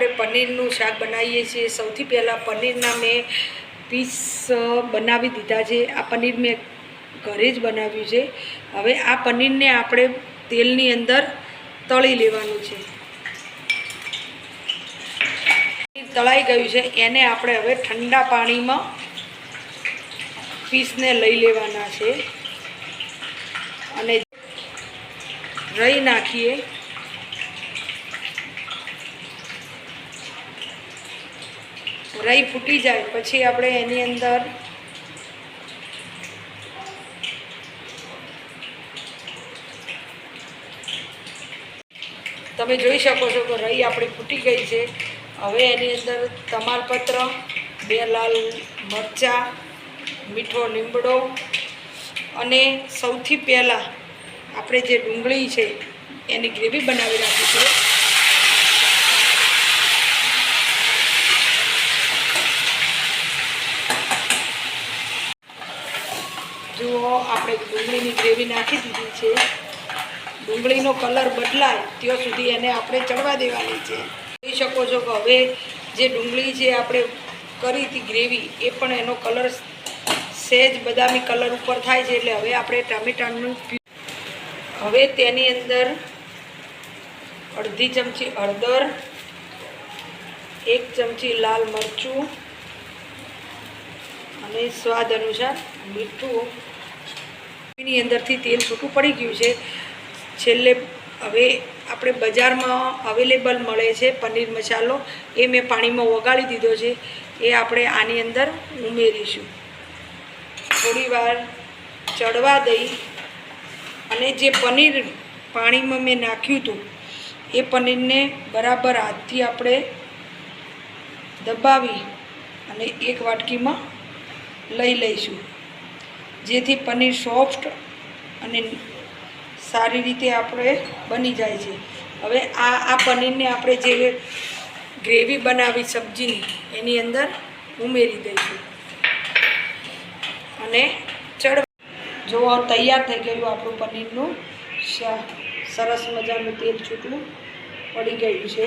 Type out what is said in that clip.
આપણે પનીરનું શાક બનાવીએ છીએ। સૌથી પહેલાં પનીરના મેં પીસ બનાવી દીધા છે। આ પનીર મેં ઘરે જ બનાવ્યું છે। હવે આ પનીરને આપણે તેલની અંદર તળી લેવાનું છે। તળાઈ ગયું છે, એને આપણે હવે ઠંડા પાણીમાં પીસને લઈ લેવાના છે અને રહી નાખીએ। રહી ફૂટી જાય પછી આપણે એની અંદર તમે જોઈ શકો છો કે રહી આપણી ફૂટી ગઈ છે। હવે એની અંદર તમાલપત્ર, 2 લાલ મરચાં, મીઠો લીમડો અને સૌથી પહેલાં આપણે જે ડુંગળી છે એની ગ્રેવી બનાવી રાખીશું। જુઓ આપણે ડુંગળીની ગ્રેવી નાખી દીધી છે। ડુંગળીનો કલર બદલાય ત્યાં સુધી એને આપણે ચડવા દેવાની છે। જોઈ શકો છો કે હવે જે ડુંગળી જે આપણે કરી હતી ગ્રેવી એ પણ એનો કલર સહેજ બદામી કલર ઉપર થાય છે। એટલે હવે આપણે ટામેટાનું હવે તેની અંદર અડધી ચમચી હળદર, 1 ચમચી લાલ મરચું અને સ્વાદ અનુસાર મીઠું। એની અંદરથી તેલ છૂટું પડી ગયું છે। છેલ્લે હવે આપણે બજારમાં અવેલેબલ મળે છે પનીર મસાલો, એ મેં પાણીમાં ઓગાળી દીધો છે। એ આપણે આની અંદર ઉમેરીશું। થોડી વાર ચડવા દઈ અને જે પનીર પાણીમાં મેં નાખ્યું હતું એ પનીરને બરાબર હાથથી આપણે દબાવી અને એક વાટકીમાં લઈ લઈશું, જેથી પનીર સોફ્ટ અને સારી રીતે આપણે બની જાય છે। હવે આ પનીરને આપણે જે ગ્રેવી બનાવી સબ્જીની એની અંદર ઉમેરી દઈશું અને જો તૈયાર થઈ ગયું આપણું પનીરનું શાક। સરસ મજાનું તેલ છૂટું પડી ગયું છે।